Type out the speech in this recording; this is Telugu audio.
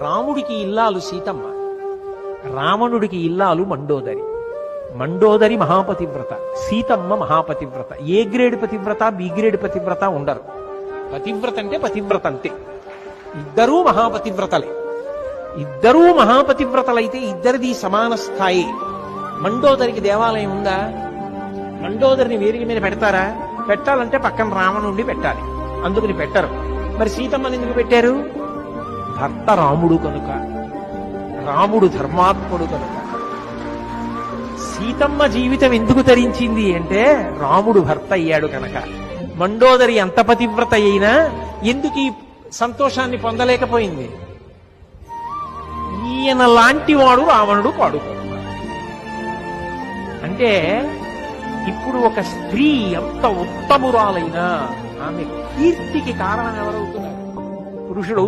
రాముడికి ఇల్లాలు సీతమ్మ, రావణుడికి ఇల్లాలు మండోదరి. మండోదరి మహాపతివ్రత, సీతమ్మ మహాపతివ్రత. ఏ గ్రేడ్ పతివ్రత, బి గ్రేడ్ పతివ్రత ఉండరు. పతివ్రత అంటే పతివ్రత అంతే. ఇద్దరూ మహాపతివ్రతలే. ఇద్దరూ మహాపతివ్రతలైతే ఇద్దరిది సమాన స్థాయి. మండోదరికి దేవాలయం ఉందా? మండోదరిని వేదిక మీద పెడతారా? పెట్టాలంటే పక్కన రావణుండి పెట్టాలి, అందుకని పెట్టరు. మరి సీతమ్మని ఎందుకు పెట్టారు? భర్త రాముడు కనుక, రాముడు ధర్మాత్ముడు కనుక. సీతమ్మ జీవితం ఎందుకు తరించింది అంటే రాముడు భర్త అయ్యాడు కనుక. మండోదరి అంత పతివ్రత అయినా ఎందుకు ఈ సంతోషాన్ని పొందలేకపోయింది? ఈయన లాంటి వాడు రావణుడు పాడుకోడు. అంటే ఇప్పుడు ఒక స్త్రీ ఎంత ఉత్తమురాలైనా ఆమె కీర్తికి కారణం ఎవరవుతున్నారు? పురుషుడు.